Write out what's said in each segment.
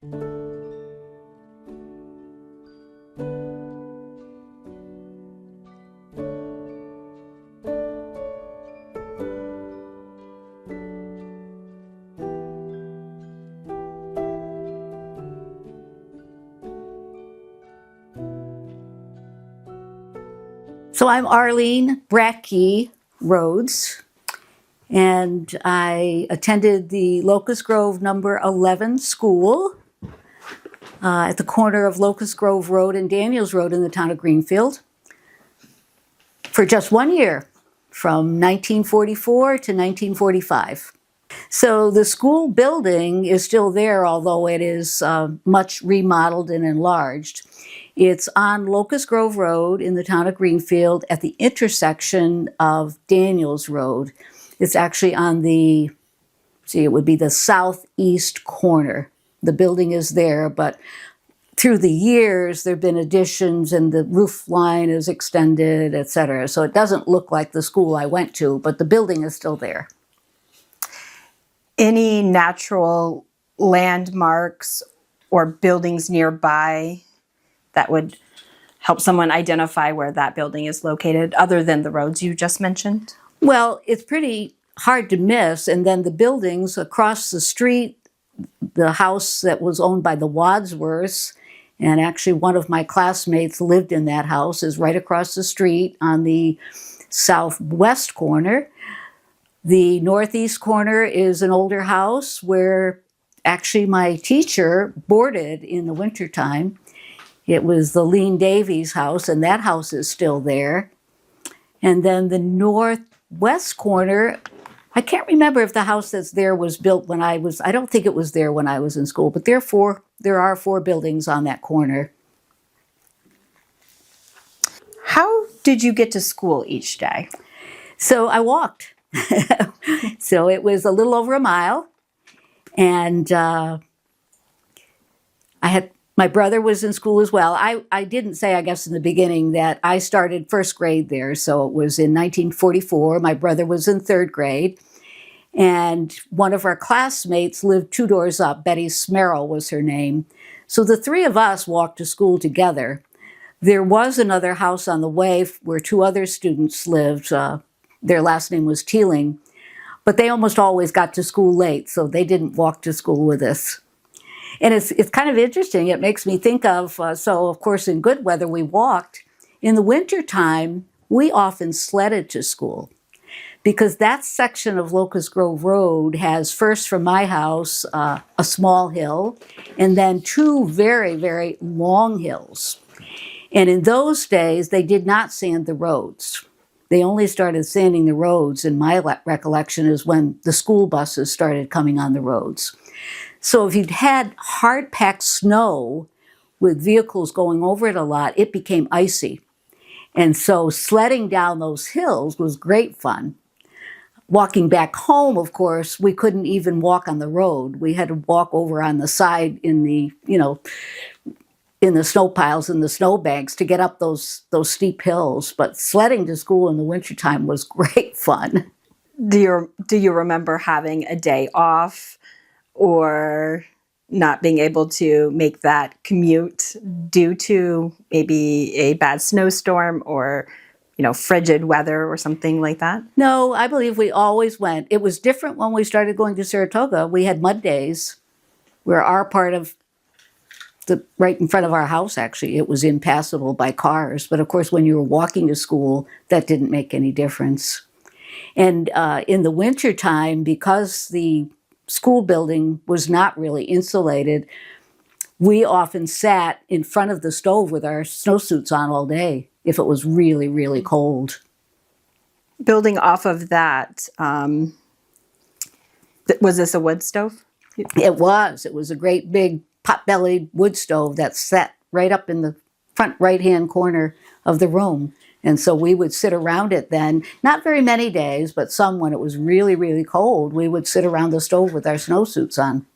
So I'm Arlene Rhodes, and I attended the Locust Grove number 11 school at the corner of Locust Grove Road and Daniels Road in the town of Greenfield for just 1 year, from 1944 to 1945. So the school building is still there, although it is much remodeled and enlarged. It's on Locust Grove Road in the town of Greenfield at the intersection of Daniels Road. It's actually on it would be the southeast corner. The building is there, but through the years, there have been additions and the roof line is extended, etc. So it doesn't look like the school I went to, but the building is still there. Any natural landmarks or buildings nearby that would help someone identify where that building is located, other than the roads you just mentioned? Well, it's pretty hard to miss. And then the buildings across the street, the house that was owned by the Wadsworths, and actually one of my classmates lived in that house, is right across the street on the southwest corner. The northeast corner is an older house where actually my teacher boarded in the wintertime. It was the Lean Davies house, and that house is still there. And then the northwest corner, I can't remember if the house that's there was built when I don't think it was there when I was in school, but there are 4 buildings on that corner. How did you get to school each day? So I walked. So it was a little over a mile, and my brother was in school as well. I didn't say, I guess, in the beginning that I started first grade there. So it was in 1944. My brother was in 3rd grade. And one of our classmates lived 2 doors up. Betty Smerrill was her name. So the 3 of us walked to school together. There was another house on the way where 2 other students lived. Their last name was Teeling. But they almost always got to school late, so they didn't walk to school with us. And it's kind of interesting. It makes me think of, so of course in good weather we walked. In the wintertime, we often sledded to school because that section of Locust Grove Road has, first from my house, a small hill, and then 2 very, very long hills. And in those days, they did not sand the roads. They only started sanding the roads, in my recollection, is when the school buses started coming on the roads. So if you'd had hard-packed snow with vehicles going over it a lot, it became icy. And so sledding down those hills was great fun. Walking back home, of course, we couldn't even walk on the road. We had to walk over on the side in the snow piles and the snowbanks to get up those steep hills. But sledding to school in the wintertime was great fun. Do you remember having a day off or not being able to make that commute due to maybe a bad snowstorm or, frigid weather or something like that? No, I believe we always went. It was different when we started going to Saratoga. We had mud days where our part of right in front of our house, actually, it was impassable by cars. But of course, when you were walking to school, that didn't make any difference. And in the wintertime, because the school building was not really insulated, we often sat in front of the stove with our snowsuits on all day if it was really, really cold. Building off of that, was this a wood stove? It was. It was a great big pot-bellied wood stove that sat right up in the front right-hand corner of the room. And so we would sit around it then, not very many days, but some when it was really, really cold, we would sit around the stove with our snowsuits on.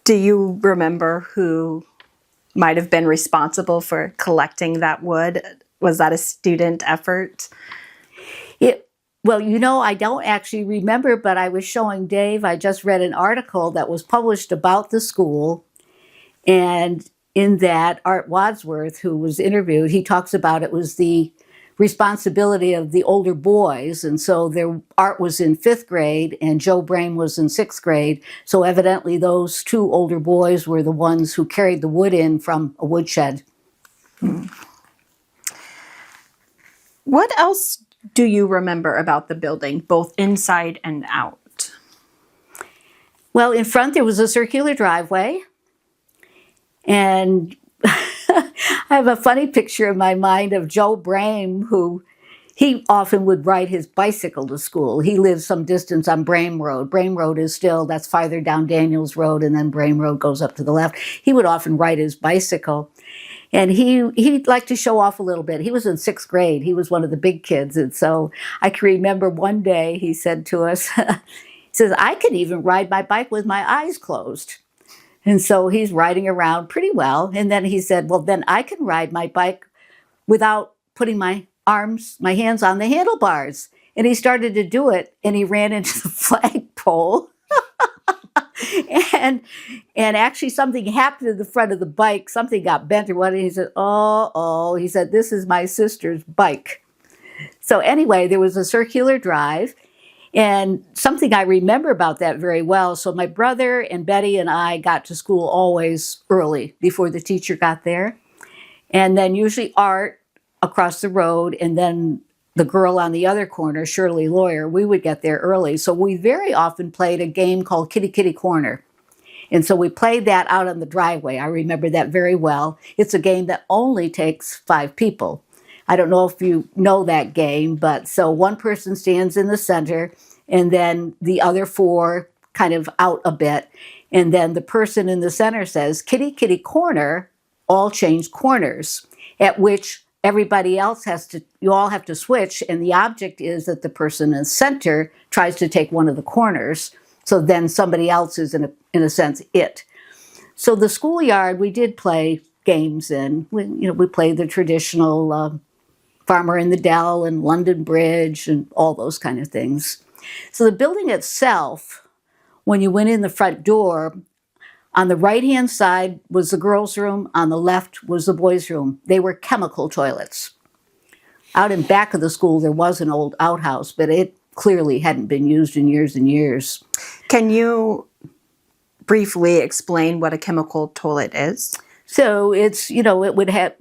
Do you remember who might have been responsible for collecting that wood? Was that a student effort? Well, I don't actually remember, but I was showing Dave, I just read an article that was published about the school. And in that, Art Wadsworth, who was interviewed, he talks about it was the responsibility of the older boys. And so Art was in 5th grade and Joe Brame was in 6th grade. So evidently those 2 older boys were the ones who carried the wood in from a woodshed. What else do you remember about the building, both inside and out? Well, in front there was a circular driveway. And I have a funny picture in my mind of Joe Brame, who he often would ride his bicycle to school. He lives some distance on Brame Road. Brame Road that's farther down Daniels Road, and then Brame Road goes up to the left. He would often ride his bicycle. And he liked to show off a little bit. He was in 6th grade. He was one of the big kids. And so I can remember one day he said to us, he says, I can even ride my bike with my eyes closed. And so he's riding around pretty well. And then he said, well, then I can ride my bike without putting my hands on the handlebars. And he started to do it, and he ran into the flagpole. And actually something happened to the front of the bike. Something got bent or what. And he said, oh, he said, this is my sister's bike. So anyway, there was a circular drive. And something I remember about that very well. So my brother and Betty and I got to school always early before the teacher got there. And then usually Art across the road, and then the girl on the other corner, Shirley Lawyer, we would get there early. So we very often played a game called Kitty Kitty Corner. And so we played that out on the driveway. I remember that very well. It's a game that only takes 5 people. I don't know if you know that game, but so one person stands in the center, and then the other 4 kind of out a bit. And then the person in the center says, kitty, kitty, corner, all change corners, at which everybody else you all have to switch. And the object is that the person in the center tries to take one of the corners. So then somebody else is, in a sense, it. So the schoolyard, we did play games in. We played the traditional Farmer in the Dell and London Bridge and all those kind of things. So the building itself, when you went in the front door, on the right-hand side was the girls' room. On the left was the boys' room. They were chemical toilets. Out in back of the school, there was an old outhouse, but it clearly hadn't been used in years and years. Can you briefly explain what a chemical toilet is? So it's, it would have,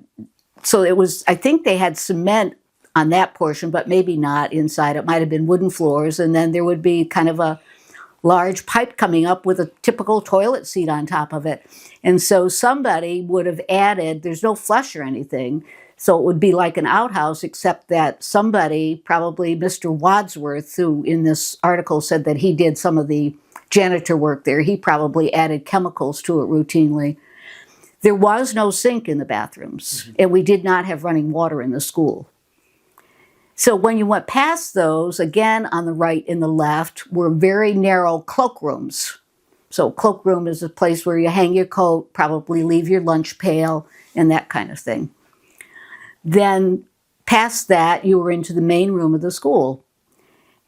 so it was, I think they had cement on that portion, but maybe not inside. It might have been wooden floors, and then there would be kind of a large pipe coming up with a typical toilet seat on top of it. And so somebody would have added, there's no flush or anything, so it would be like an outhouse, except that somebody, probably Mr. Wadsworth, who in this article said that he did some of the janitor work there, he probably added chemicals to it routinely. There was no sink in the bathrooms, and we did not have running water in the school. So when you went past those, again on the right and the left, were very narrow cloakrooms. So cloakroom is a place where you hang your coat, probably leave your lunch pail, and that kind of thing. Then past that, you were into the main room of the school.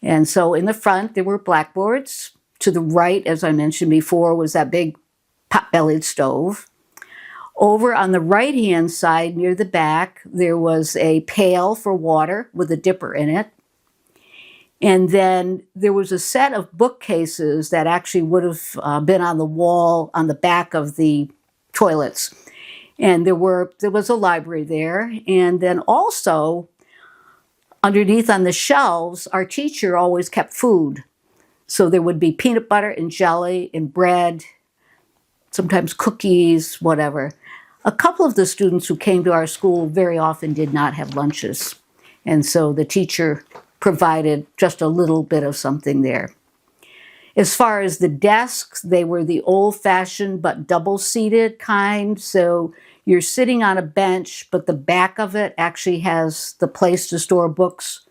And so in the front, there were blackboards. To the right, as I mentioned before, was that big pot-bellied stove. Over on the right-hand side, near the back, there was a pail for water with a dipper in it. And then there was a set of bookcases that actually would have been on the wall on the back of the toilets. And there was a library there. And then also, underneath on the shelves, our teacher always kept food. So there would be peanut butter and jelly and bread, sometimes cookies, whatever. A couple of the students who came to our school very often did not have lunches. And so the teacher provided just a little bit of something there. As far as the desks, they were the old-fashioned but double-seated kind. So you're sitting on a bench, but the back of it actually has the place to store books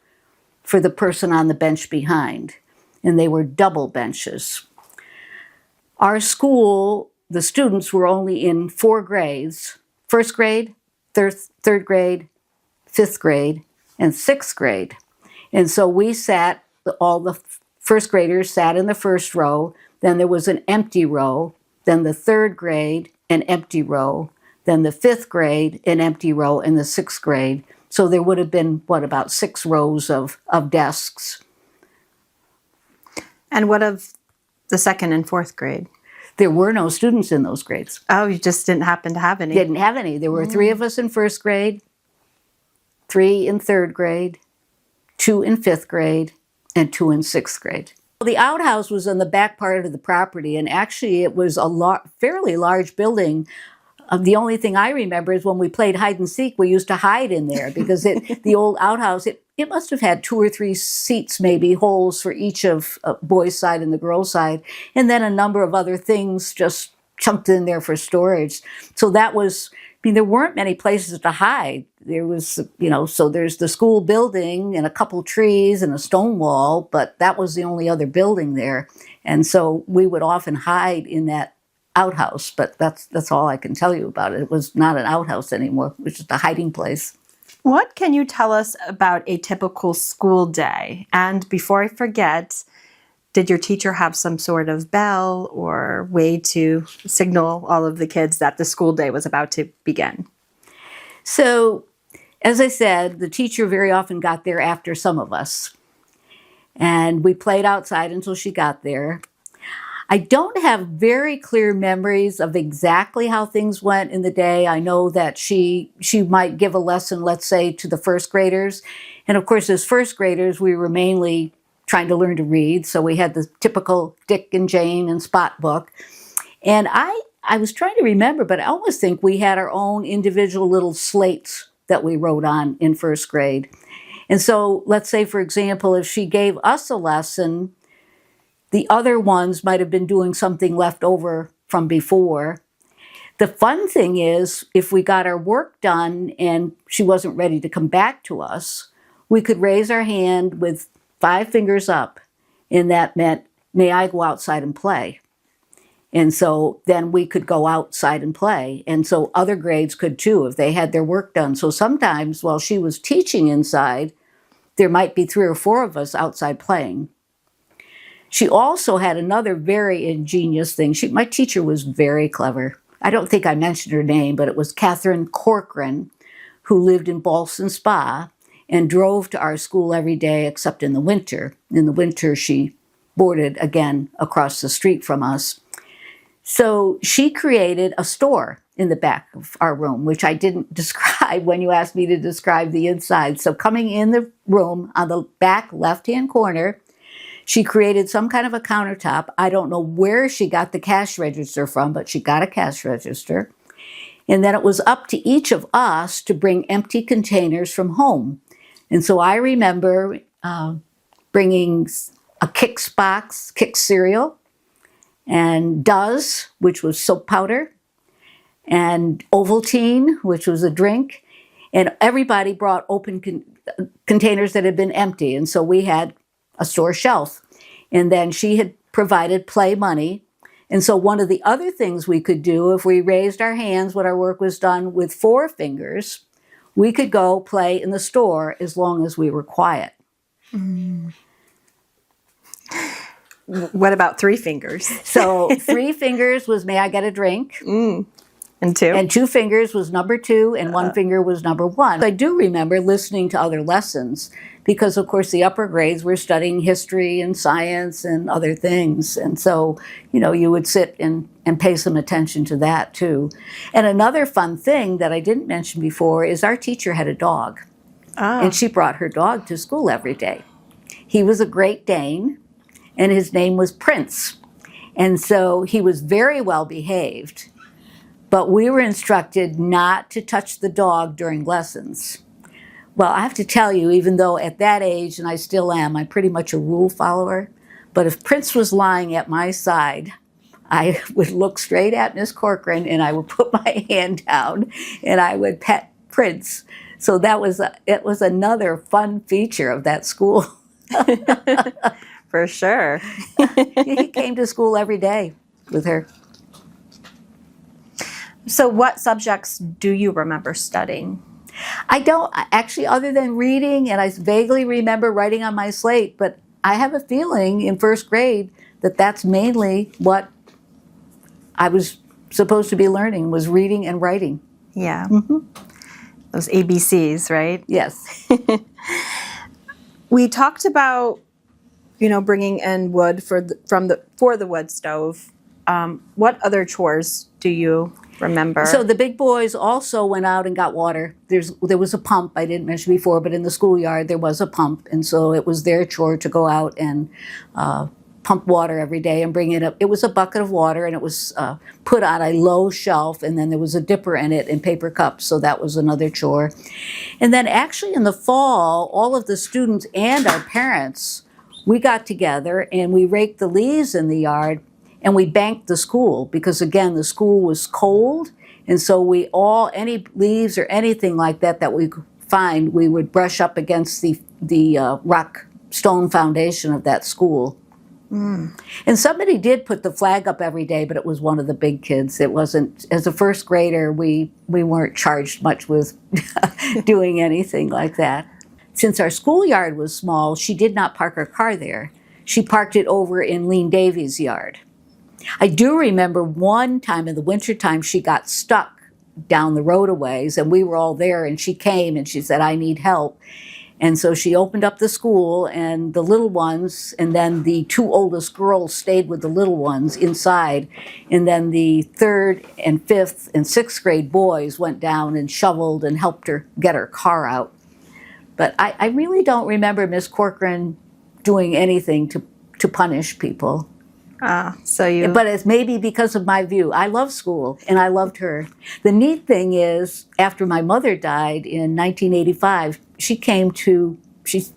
for the person on the bench behind. And they were double benches. Our school, the students were only in 4 grades: 1st grade, 3rd grade, 5th grade, and 6th grade. And so all the first graders sat in the first row. Then there was an empty row. Then the third grade, an empty row. Then the fifth grade, an empty row, and the sixth grade. So there would have been, about 6 rows of desks. And what of the second and fourth grade? There were no students in those grades. Oh, you just didn't happen to have any? Didn't have any. There were 3 of us in first grade, 3 in third grade, 2 in fifth grade, and 2 in sixth grade. The outhouse was on the back part of the property, and actually it was a fairly large building. The only thing I remember is when we played hide and seek, we used to hide in there because the old outhouse, it must have had 2 or 3 seats, maybe holes for each of boys' side and the girls' side, and then a number of other things just chunked in there for storage. So there weren't many places to hide. There was, so there's the school building and a couple trees and a stone wall, but that was the only other building there. And so we would often hide in that outhouse, but that's all I can tell you about it. It was not an outhouse anymore. It was just a hiding place. What can you tell us about a typical school day? And before I forget, did your teacher have some sort of bell or way to signal all of the kids that the school day was about to begin? So, as I said, the teacher very often got there after some of us. And we played outside until she got there. I don't have very clear memories of exactly how things went in the day. I know that she might give a lesson, let's say, to the first graders. And of course, as first graders, we were mainly trying to learn to read. So we had the typical Dick and Jane and Spot book. And I was trying to remember, but I almost think we had our own individual little slates that we wrote on in first grade. And so let's say, for example, if she gave us a lesson, the other ones might have been doing something left over from before. The fun thing is, if we got our work done and she wasn't ready to come back to us, we could raise our hand with 5 fingers up, and that meant, may I go outside and play? And so then we could go outside and play. And so other grades could too, if they had their work done. So sometimes while she was teaching inside, there might be 3 or 4 of us outside playing. She also had another very ingenious thing. My teacher was very clever. I don't think I mentioned her name, but it was Catherine Corcoran, who lived in Ballston Spa and drove to our school every day except in the winter. In the winter, she boarded again across the street from us. So she created a store in the back of our room, which I didn't describe when you asked me to describe the inside. So coming in the room on the back left-hand corner, she created some kind of a countertop. I don't know where she got the cash register from, but she got a cash register. And then it was up to each of us to bring empty containers from home. And so I remember bringing a Kix box, Kix cereal, and Duz, which was soap powder, and Ovaltine, which was a drink. And everybody brought open containers that had been empty. And so we had a store shelf. And then she had provided play money. And so one of the other things we could do, if we raised our hands when our work was done with 4 fingers, we could go play in the store as long as we were quiet. Mm. What about 3 fingers? So 3 fingers was, may I get a drink? Mm. And 2? And 2 fingers was number 2, and 1 finger was number 1. I do remember listening to other lessons because, of course, the upper grades were studying history and science and other things. And so, you would sit and pay some attention to that, too. And another fun thing that I didn't mention before is our teacher had a dog. Ah. And she brought her dog to school every day. He was a Great Dane, and his name was Prince. And so he was very well behaved. But we were instructed not to touch the dog during lessons. Well, I have to tell you, even though at that age, and I still am, I'm pretty much a rule follower, but if Prince was lying at my side, I would look straight at Miss Corcoran and I would put my hand down and I would pet Prince. So it was another fun feature of that school. For sure. He came to school every day with her. So what subjects do you remember studying? I don't actually, other than reading, and I vaguely remember writing on my slate, but I have a feeling in first grade that that's mainly what I was supposed to be learning, was reading and writing. Yeah. Those ABCs, right? Yes. We talked about, bringing in wood for the wood stove. What other chores do you remember? So the big boys also went out and got water. There was a pump, I didn't mention before, but in the schoolyard there was a pump, and so it was their chore to go out and pump water every day and bring it up. It was a bucket of water, and it was put on a low shelf, and then there was a dipper in it and paper cups, so that was another chore. And then actually in the fall, all of the students and our parents, we got together and we raked the leaves in the yard, and we banked the school because, again, the school was cold, and so any leaves or anything like that we could find, we would brush up against the rock stone foundation of that school. And somebody did put the flag up every day, but it was one of the big kids. It wasn't, as a first grader, we weren't charged much with doing anything like that. Since our schoolyard was small, she did not park her car there. She parked it over in Lean Davies' yard. I do remember one time in the wintertime she got stuck down the road a ways, and we were all there, and she came and she said, "I need help." And so she opened up the school, and the little ones, and then the two oldest girls stayed with the little ones inside. And then the third and fifth and sixth grade boys went down and shoveled and helped her get her car out. But I really don't remember Miss Corcoran doing anything to punish people. But it's maybe because of my view. I love school, and I loved her. The neat thing is, after my mother died in 1985, she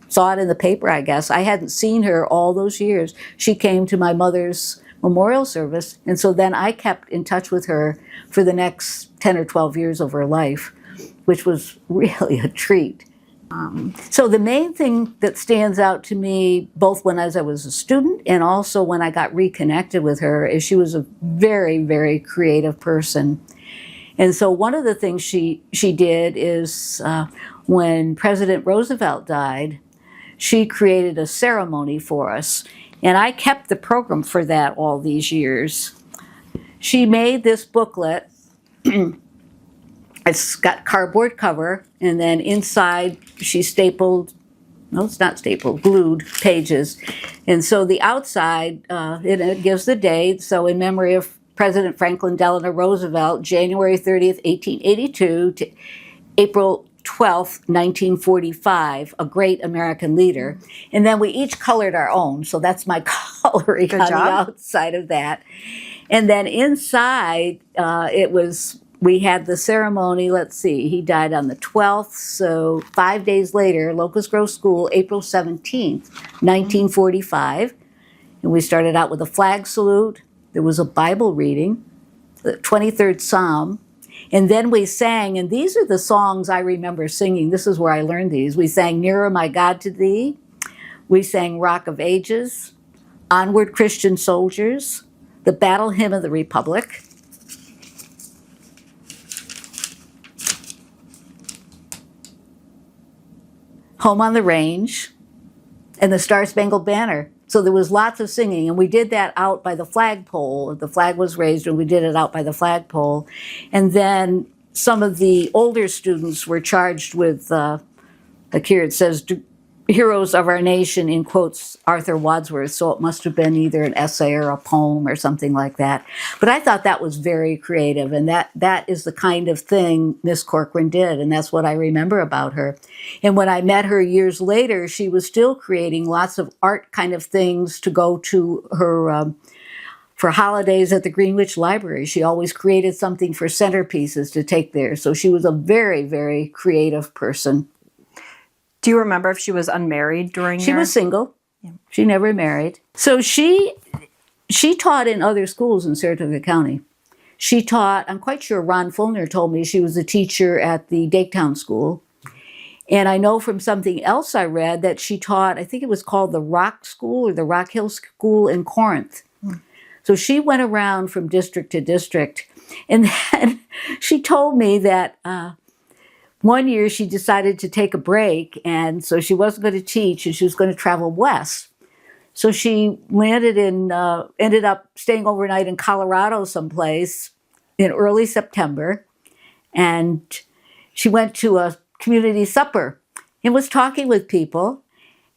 saw it in the paper, I guess. I hadn't seen her all those years. She came to my mother's memorial service, and so then I kept in touch with her for the next 10 or 12 years of her life, which was really a treat. So the main thing that stands out to me, both as I was a student and also when I got reconnected with her, is she was a very, very creative person. And so one of the things she did is when President Roosevelt died, she created a ceremony for us. And I kept the program for that all these years. She made this booklet. It's got cardboard cover, and then inside she glued pages. And so the outside, it gives the date. So in memory of President Franklin Delano Roosevelt, January 30th, 1882 to April 12th, 1945, a great American leader. And then we each colored our own. So that's my coloring on the outside of that. And then inside, we had the ceremony, let's see, he died on the 12th, so 5 days later, Locust Grove School, April 17th, 1945. And we started out with a flag salute. There was a Bible reading, the 23rd Psalm. And then we sang, and these are the songs I remember singing. This is where I learned these. We sang Nearer, My God, to Thee. We sang Rock of Ages, Onward, Christian Soldiers, the Battle Hymn of the Republic, Home on the Range, and the Star-Spangled Banner. So there was lots of singing, and we did that out by the flagpole. The flag was raised, and we did it out by the flagpole. And then some of the older students were charged with, like here it says, Heroes of Our Nation, in quotes, Arthur Wadsworth. So it must have been either an essay or a poem or something like that. But I thought that was very creative, and that is the kind of thing Miss Corcoran did, and that's what I remember about her. And when I met her years later, she was still creating lots of art kind of things to go to her for holidays at the Greenwich Library. She always created something for centerpieces to take there. So she was a very, very creative person. Do you remember if she was unmarried during She was single. Yeah. She never married. So she taught in other schools in Saratoga County. She taught, I'm quite sure Ron Fulner told me she was a teacher at the Daketown School. And I know from something else I read that she taught, I think it was called the Rock School or the Rock Hill School in Corinth. So she went around from district to district. And then she told me that one year she decided to take a break, and so she wasn't going to teach, and she was going to travel west. So she ended up staying overnight in Colorado someplace in early September, and she went to a community supper and was talking with people,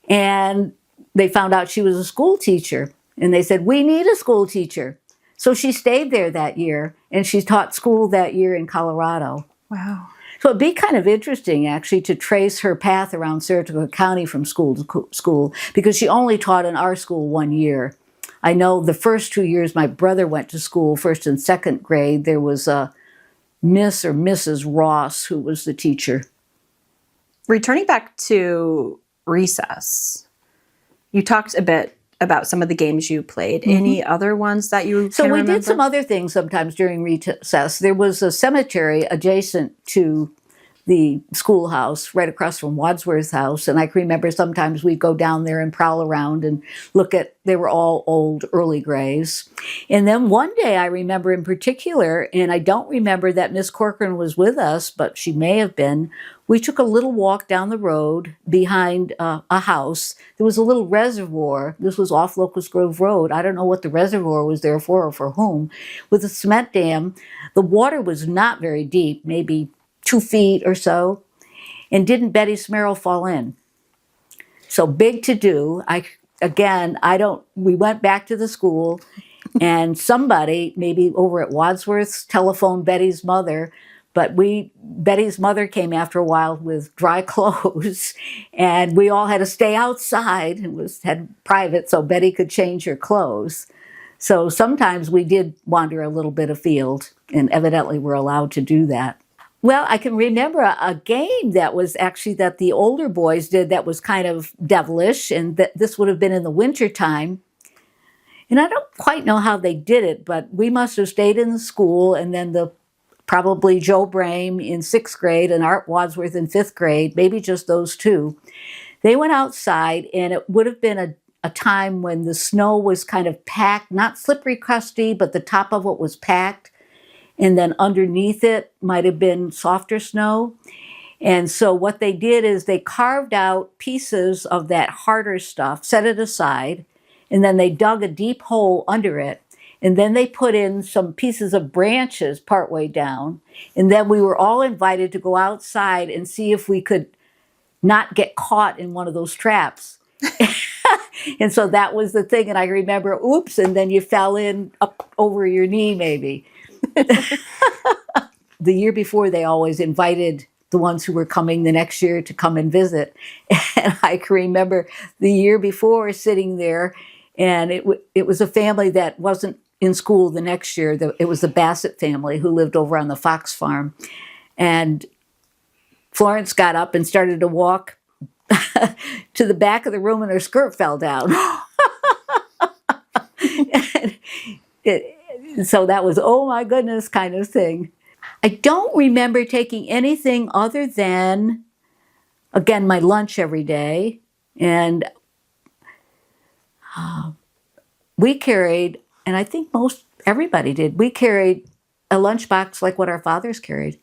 and they found out she was a school teacher, and they said, "We need a school teacher." So she stayed there that year, and she taught school that year in Colorado. Wow. So it'd be kind of interesting, actually, to trace her path around Saratoga County from school to school, because she only taught in our school 1 year. I know the first 2 years my brother went to school, first and second grade, there was a Miss or Mrs. Ross who was the teacher. Returning back to recess, you talked a bit about some of the games you played. Any other ones that you So can we remember? did some other things sometimes during recess. There was a cemetery adjacent to the schoolhouse right across from Wadsworth's house, and I can remember sometimes we'd go down there and prowl around and look at, they were all old early graves. And then one day I remember in particular, and I don't remember that Miss Corcoran was with us, but she may have been, we took a little walk down the road behind a house. There was a little reservoir. This was off Locust Grove Road. I don't know what the reservoir was there for or for whom. With a cement dam, the water was not very deep, maybe 2 feet or so. And didn't Betty Smerrill fall in? So big to do. We went back to the school, and somebody, maybe over at Wadsworth's, telephoned Betty's mother. But Betty's mother came after a while with dry clothes, and we all had to stay outside. It had private, so Betty could change her clothes. So sometimes we did wander a little bit afield, and evidently we're allowed to do that. Well, I can remember a game that was actually that the older boys did that was kind of devilish, and that this would have been in the wintertime. And I don't quite know how they did it, but we must have stayed in the school, and then probably Joe Brame in 6th grade and Art Wadsworth in 5th grade, maybe just those two. They went outside, and it would have been a time when the snow was kind of packed, not slippery crusty, but the top of it was packed. And then underneath it might have been softer snow. And so what they did is they carved out pieces of that harder stuff, set it aside, and then they dug a deep hole under it. And then they put in some pieces of branches partway down. And then we were all invited to go outside and see if we could not get caught in one of those traps. And so that was the thing. And I remember, oops, and then you fell in up over your knee maybe. The year before, they always invited the ones who were coming the next year to come and visit. And I can remember the year before sitting there, and it was a family that wasn't in school the next year. It was the Bassett family who lived over on the Fox farm. And Florence got up and started to walk to the back of the room, and her skirt fell down. So that was, oh my goodness, kind of thing. I don't remember taking anything other than, again, my lunch every day. And we carried, and I think everybody did, we carried a lunchbox like what our fathers carried.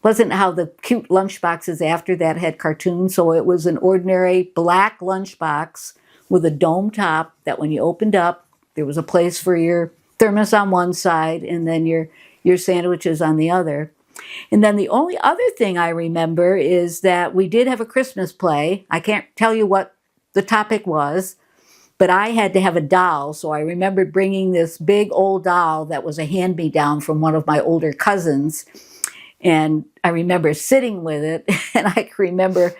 Wasn't how the cute lunchboxes after that had cartoons, so it was an ordinary black lunchbox with a dome top that when you opened up, there was a place for your thermos on one side and then your sandwiches on the other. And then the only other thing I remember is that we did have a Christmas play. I can't tell you what the topic was, but I had to have a doll. So I remember bringing this big old doll that was a hand-me-down from one of my older cousins. And I remember sitting with it, and I can remember,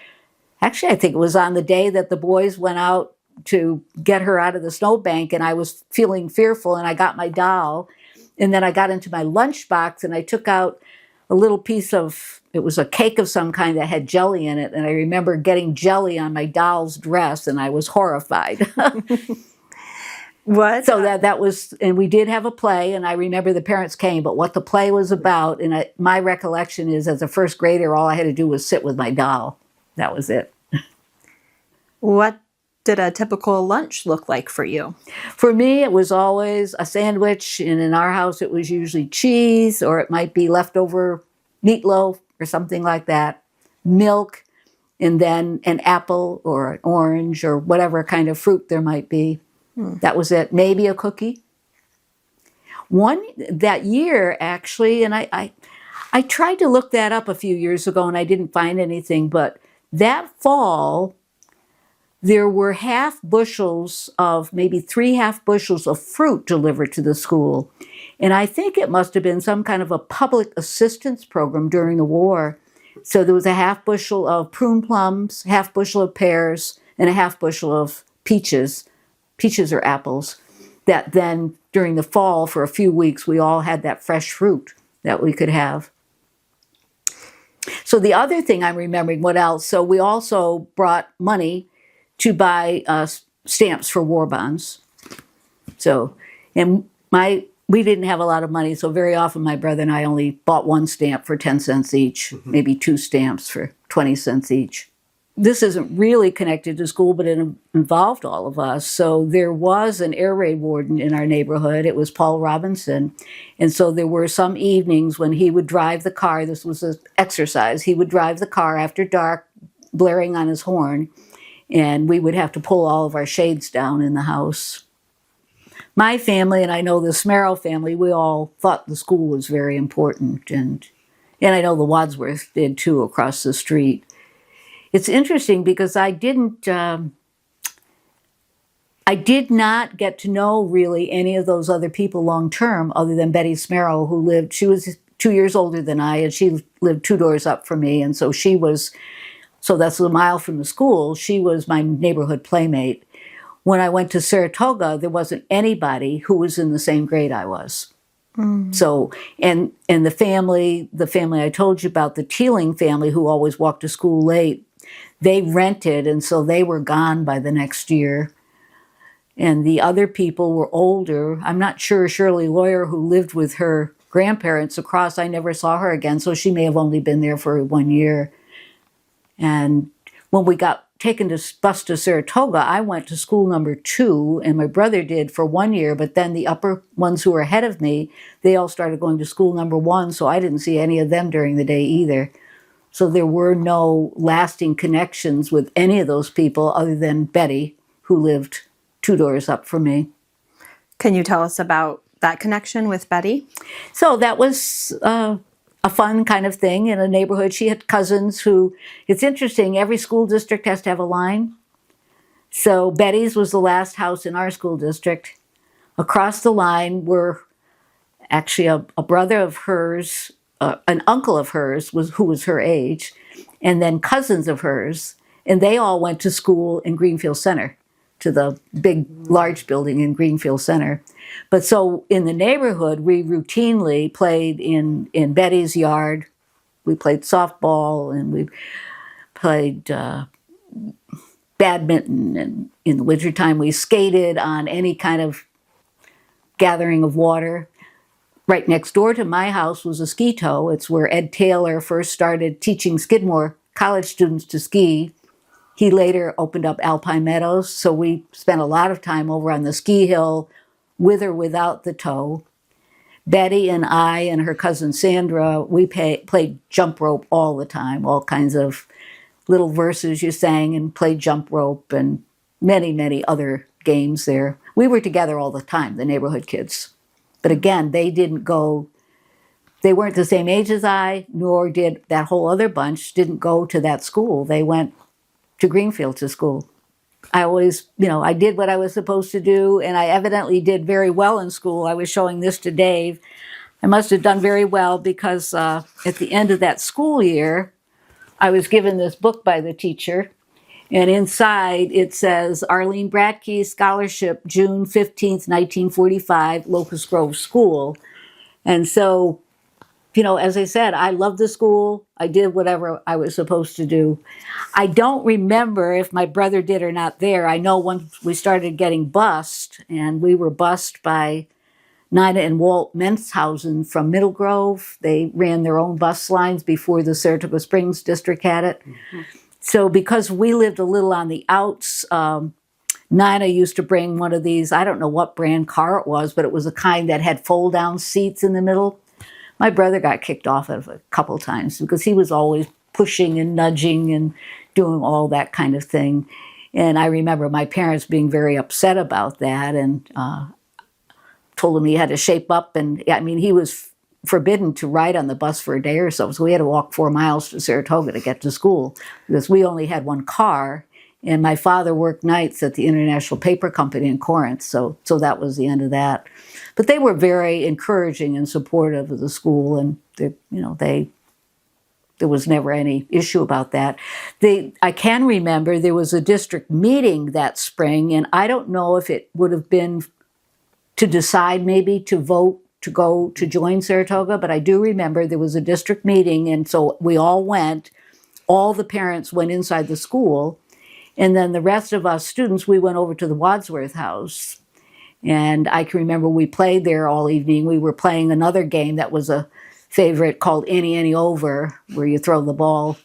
actually I think it was on the day that the boys went out to get her out of the snowbank, and I was feeling fearful, and I got my doll, and then I got into my lunchbox, and I took out a little piece of, it was a cake of some kind that had jelly in it, and I remember getting jelly on my doll's dress, and I was horrified. What? So that was, and we did have a play, and I remember the parents came, but what the play was about, and my recollection is as a first grader, all I had to do was sit with my doll. That was it. What did a typical lunch look like for you? For me, it was always a sandwich, and in our house, it was usually cheese, or it might be leftover meatloaf or something like that, milk, and then an apple or an orange or whatever kind of fruit there might be. That was it. Maybe a cookie. One that year, actually, and I tried to look that up a few years ago and I didn't find anything, but that fall, there were maybe 3 half bushels of fruit delivered to the school. And I think it must have been some kind of a public assistance program during the war. So there was a half bushel of prune plums, half bushel of pears, and a half bushel of peaches or apples, that then during the fall for a few weeks, we all had that fresh fruit that we could have. So the other thing I'm remembering, what else? So we also brought money to buy stamps for war bonds. So, and we didn't have a lot of money, so very often my brother and I only bought 1 stamp for 10 cents each, maybe 2 stamps for 20 cents each. This isn't really connected to school, but it involved all of us. So there was an air raid warden in our neighborhood. It was Paul Robinson. And so there were some evenings when he would drive the car. This was an exercise. He would drive the car after dark, blaring on his horn, and we would have to pull all of our shades down in the house. My family, and I know the Smerrow family, we all thought the school was very important. And I know the Wadsworth did too, across the street. It's interesting because I did not get to know really any of those other people long term, other than Betty Smerrow, who lived, she was 2 years older than I, and she lived 2 doors up from me. And so so that's a mile from the school. She was my neighborhood playmate. When I went to Saratoga, there wasn't anybody who was in the same grade I was. So, and the family I told you about, the Teeling family, who always walked to school late, they rented, and so they were gone by the next year. And the other people were older. I'm not sure Shirley Lawyer, who lived with her grandparents across, I never saw her again, so she may have only been there for 1 year. And when we got taken to bus to Saratoga, I went to school number 2, and my brother did for 1 year, but then the upper ones who were ahead of me, they all started going to school number 1, so I didn't see any of them during the day either. So there were no lasting connections with any of those people other than Betty, who lived 2 doors up from me. Can you tell us about that connection with Betty? So that was a fun kind of thing in a neighborhood. She had cousins who, it's interesting, every school district has to have a line. So Betty's was the last house in our school district. Across the line were actually a brother of hers, an uncle of hers who was her age, and then cousins of hers, and they all went to school in Greenfield Center, to the big, large building in Greenfield Center. But so in the neighborhood, we routinely played in Betty's yard. We played softball, and we played badminton, and in the wintertime we skated on any kind of gathering of water. Right next door to my house was a ski tow. It's where Ed Taylor first started teaching Skidmore college students to ski. He later opened up Alpine Meadows, so we spent a lot of time over on the ski hill, with or without the tow. Betty and I and her cousin Sandra, we played jump rope all the time, all kinds of little verses you sang, and played jump rope and many, many other games there. We were together all the time, the neighborhood kids. But again, they weren't the same age as I, nor did that whole other bunch, didn't go to that school. They went to Greenfield to school. I always, I did what I was supposed to do, and I evidently did very well in school. I was showing this to Dave. I must have done very well because at the end of that school year, I was given this book by the teacher, and inside it says, Arlene Bradkey Scholarship, June 15th, 1945, Locust Grove School. And so, as I said, I loved the school. I did whatever I was supposed to do. I don't remember if my brother did or not there. I know once we started getting bused, and we were bused by Nina and Walt Menshausen from Middle Grove. They ran their own bus lines before the Saratoga Springs district had it. Mm-hmm. So because we lived a little on the outs, Nina used to bring one of these, I don't know what brand car it was, but it was a kind that had fold-down seats in the middle. My brother got kicked off of a couple times because he was always pushing and nudging and doing all that kind of thing. And I remember my parents being very upset about that and told him he had to shape up. And I mean, he was forbidden to ride on the bus for a day or so. So we had to walk 4 miles to Saratoga to get to school because we only had one car. And my father worked nights at the International Paper Company in Corinth. So that was the end of that. But they were very encouraging and supportive of the school. And there was never any issue about that. I can remember there was a district meeting that spring, and I don't know if it would have been to decide maybe to vote to join Saratoga, but I do remember there was a district meeting, and so we all went. All the parents went inside the school, and then the rest of us students, we went over to the Wadsworth house. And I can remember we played there all evening. We were playing another game that was a favorite called Any Over, where you throw the ball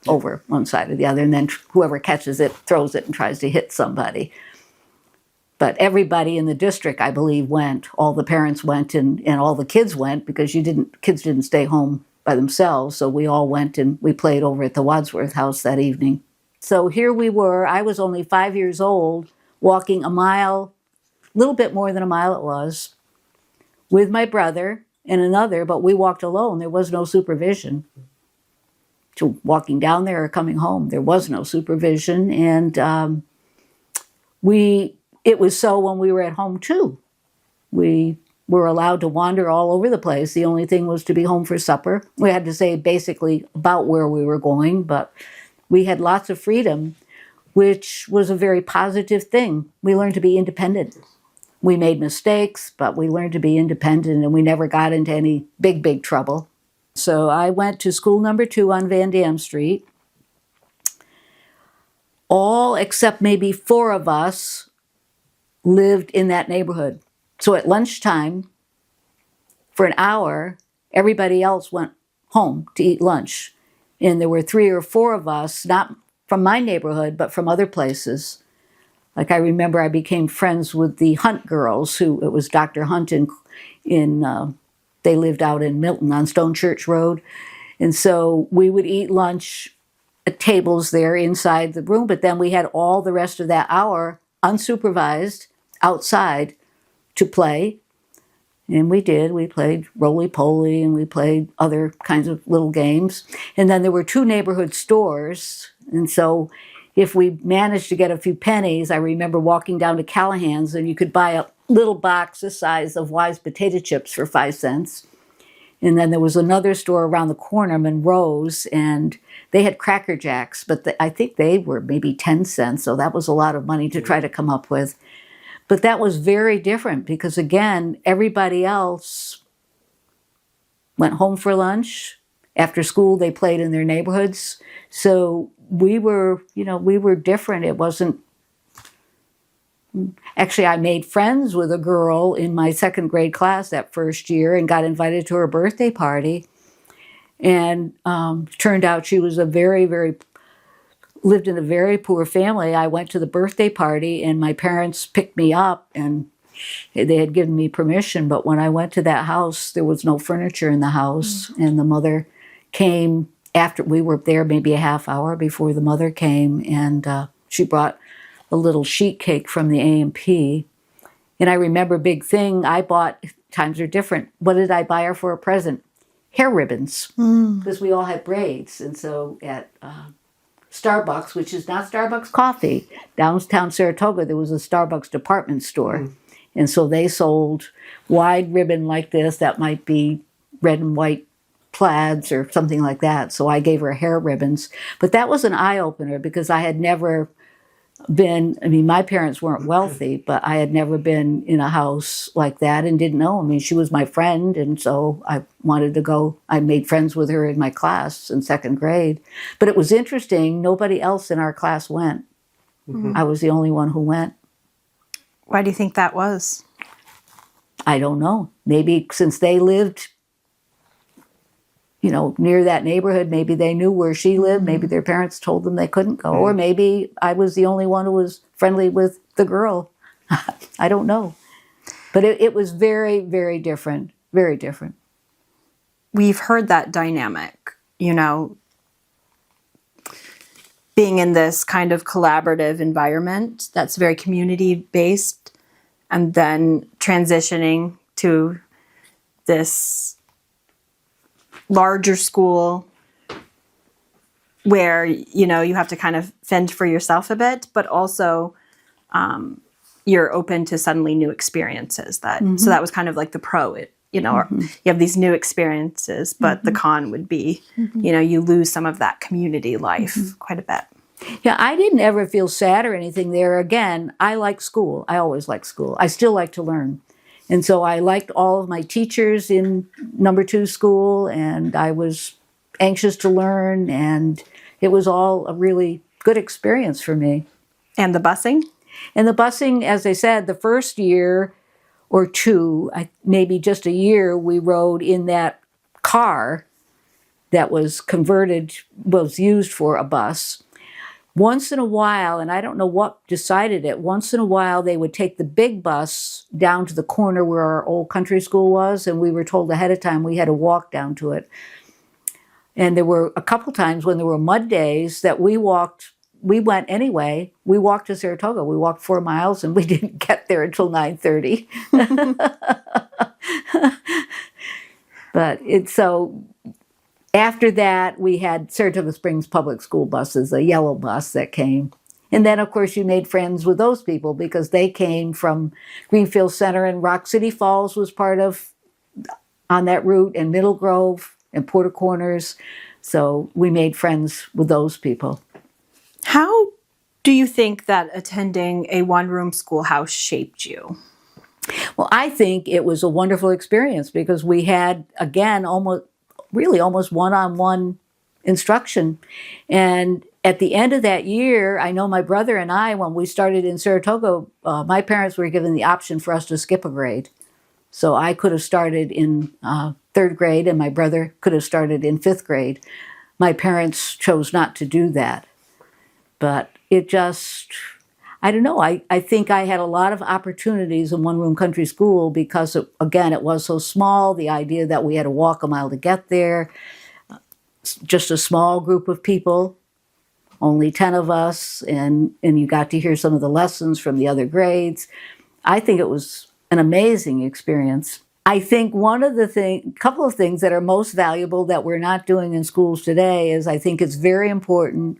over one side or the other, and then whoever catches it throws it and tries to hit somebody. But everybody in the district, I believe, went. All the parents went and all the kids went because kids didn't stay home by themselves. So we all went and we played over at the Wadsworth house that evening. So here we were. I was only 5 years old, walking a mile, a little bit more than a mile it was, with my brother and another, but we walked alone. There was no supervision to walking down there or coming home. There was no supervision. And it was so when we were at home too. We were allowed to wander all over the place. The only thing was to be home for supper. We had to say basically about where we were going, but we had lots of freedom, which was a very positive thing. We learned to be independent. We made mistakes, but we learned to be independent, and we never got into any big trouble. So I went to school number 2 on Van Dam Street. All except maybe 4 of us lived in that neighborhood. So at lunchtime, for an hour, everybody else went home to eat lunch. And there were 3 or 4 of us, not from my neighborhood, but from other places. Like I remember I became friends with the Hunt girls, it was Dr. Hunt they lived out in Milton on Stone Church Road. And so we would eat lunch at tables there inside the room, but then we had all the rest of that hour unsupervised outside to play. And we did. We played roly-poly and we played other kinds of little games. And then there were 2 neighborhood stores. And so if we managed to get a few pennies, I remember walking down to Callahan's and you could buy a little box the size of Wise potato chips for 5 cents. And then there was another store around the corner, Monroe's, and they had Cracker Jacks, but I think they were maybe 10 cents. So that was a lot of money to try to come up with. But that was very different because, again, everybody else went home for lunch. After school, they played in their neighborhoods. So we were different. It wasn't... Actually, I made friends with a girl in my 2nd grade class that first year and got invited to her birthday party. And turned out she was lived in a very poor family. I went to the birthday party and my parents picked me up and they had given me permission. But when I went to that house, there was no furniture in the house. And the mother came after we were there, maybe a half hour before the mother came. And she brought a little sheet cake from the A&P. And I remember a big thing I bought, times are different. What did I buy her for a present? Hair ribbons, because we all had braids. And so at Starbucks, which is not Starbucks coffee, downtown Saratoga, there was a Starbucks department store. And so they sold wide ribbon like this, that might be red and white plaids or something like that. So I gave her hair ribbons. But that was an eye-opener because I had never my parents weren't wealthy, but I had never been in a house like that and didn't know. She was my friend, and so I wanted to go. I made friends with her in my class in 2nd grade. But it was interesting, nobody else in our class went. I was the only one who went. Why do you think that was? I don't know. Maybe since they lived near that neighborhood, maybe they knew where she lived. Maybe their parents told them they couldn't go. Or maybe I was the only one who was friendly with the girl. I don't know. But it was very, very different. Very different. we've heard that dynamic, being in this kind of collaborative environment that's very community based, and then transitioning to this larger school where, you have to kind of fend for yourself a bit, but also you're open to suddenly new experiences. So that was kind of like the pro, or you have these new experiences, but the con would be, you lose some of that community life quite a bit. Yeah, I didn't ever feel sad or anything there. Again, I like school. I always like school. I still like to learn. And so I liked all of my teachers in number 2 school, and I was anxious to learn, and it was all a really good experience for me. And the busing? And the busing, as I said, the first year or two, maybe just a year, we rode in that car that was used for a bus. Once in a while, and I don't know what decided it, once in a while they would take the big bus down to the corner where our old country school was, and we were told ahead of time we had to walk down to it. And there were a couple times when there were mud days that we went anyway. We walked to Saratoga. We walked 4 miles, and we didn't get there until 9:30. But so after that, we had Saratoga Springs Public School buses, a yellow bus that came. And then, of course, you made friends with those people because they came from Greenfield Center, and Rock City Falls was on that route, and Middle Grove and Porter Corners. So we made friends with those people. How do you think that attending a one-room schoolhouse shaped you? Well, I think it was a wonderful experience because we had, again, almost one-on-one instruction. And at the end of that year, I know my brother and I, when we started in Saratoga, my parents were given the option for us to skip a grade. So I could have started in 3rd grade, and my brother could have started in 5th grade. My parents chose not to do that. But it just, I don't know, I think I had a lot of opportunities in one-room country school because, it was so small, the idea that we had to walk a mile to get there, just a small group of people, only 10 of us, and you got to hear some of the lessons from the other grades. I think it was an amazing experience. I think couple of things that are most valuable that we're not doing in schools today is I think it's very important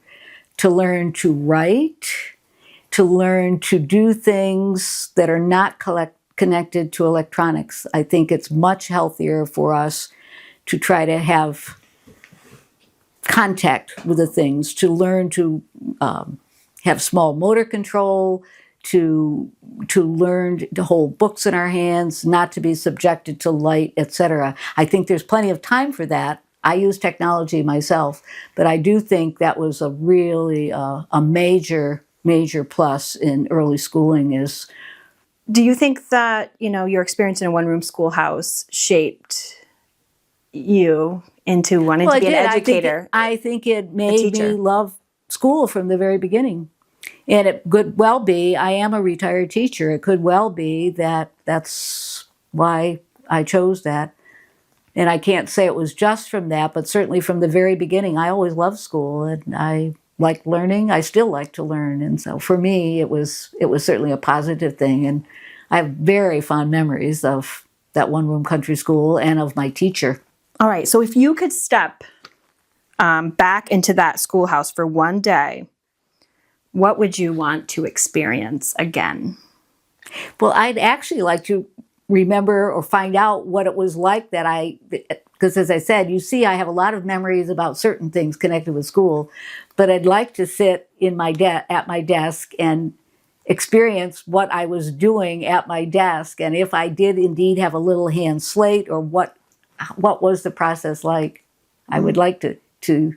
to learn to write, to learn to do things that are not connected to electronics. I think it's much healthier for us to try to have contact with the things, to learn to have small motor control, to learn to hold books in our hands, not to be subjected to light, etc. I think there's plenty of time for that. I use technology myself, but I do think that was a really a major plus in early schooling is. Do you think that, your experience in a one-room schoolhouse shaped you into wanting to be an educator? I think it made me love school from the very beginning. And it could well be, I am a retired teacher, it could well be that that's why I chose that. And I can't say it was just from that, but certainly from the very beginning, I always loved school and I liked learning. I still like to learn. And so for me, it was certainly a positive thing. And I have very fond memories of that one-room country school and of my teacher. All right. So if you could step back into that schoolhouse for one day, what would you want to experience again? Well, I'd actually like to remember or find out what it was like because as I said, you see, I have a lot of memories about certain things connected with school, but I'd like to sit at my desk and experience what I was doing at my desk, and if I did indeed have a little hand slate, or what was the process like. I would like to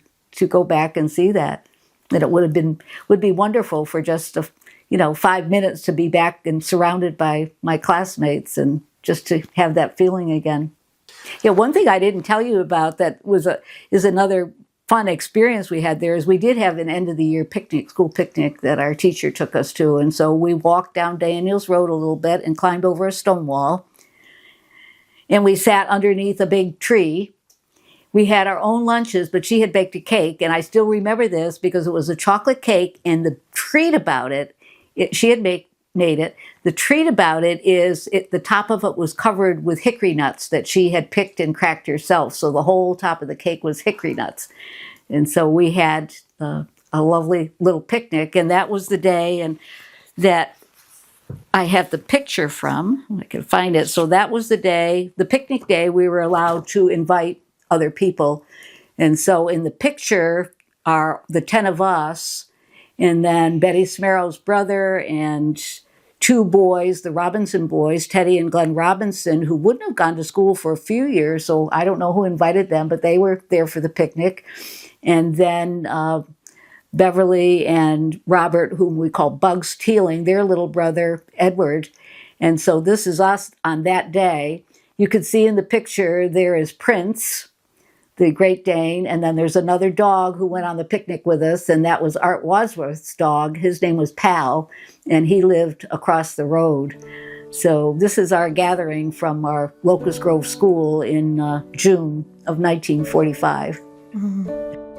go back and see that. That it would be wonderful for just 5 minutes to be back and surrounded by my classmates and just to have that feeling again. Yeah, one thing I didn't tell you about that is another fun experience we had there is we did have an end of the year school picnic that our teacher took us to, and so we walked down Daniels Road a little bit and climbed over a stone wall, and we sat underneath a big tree, we had our own lunches, but she had baked a cake, and I still remember this because it was a chocolate cake, and the treat about it, she had made it. The treat about it is the top of it was covered with hickory nuts that she had picked and cracked herself. So the whole top of the cake was hickory nuts. And so we had a lovely little picnic, and that was the day and that I have the picture from. I can find it. So that was the day, the picnic day, we were allowed to invite other people. And so in the picture are the 10 of us, and then Betty Smerrow's brother and two boys, the Robinson boys, Teddy and Glenn Robinson, who wouldn't have gone to school for a few years. So I don't know who invited them, but they were there for the picnic. And then Beverly and Robert, whom we call Bugs Teeling, their little brother, Edward. And so this is us on that day. You can see in the picture there is Prince, the Great Dane, and then there's another dog who went on the picnic with us, and that was Art Wadsworth's dog. His name was Pal, and he lived across the road. So this is our gathering from our Locust Grove School in June of 1945. Mm-hmm.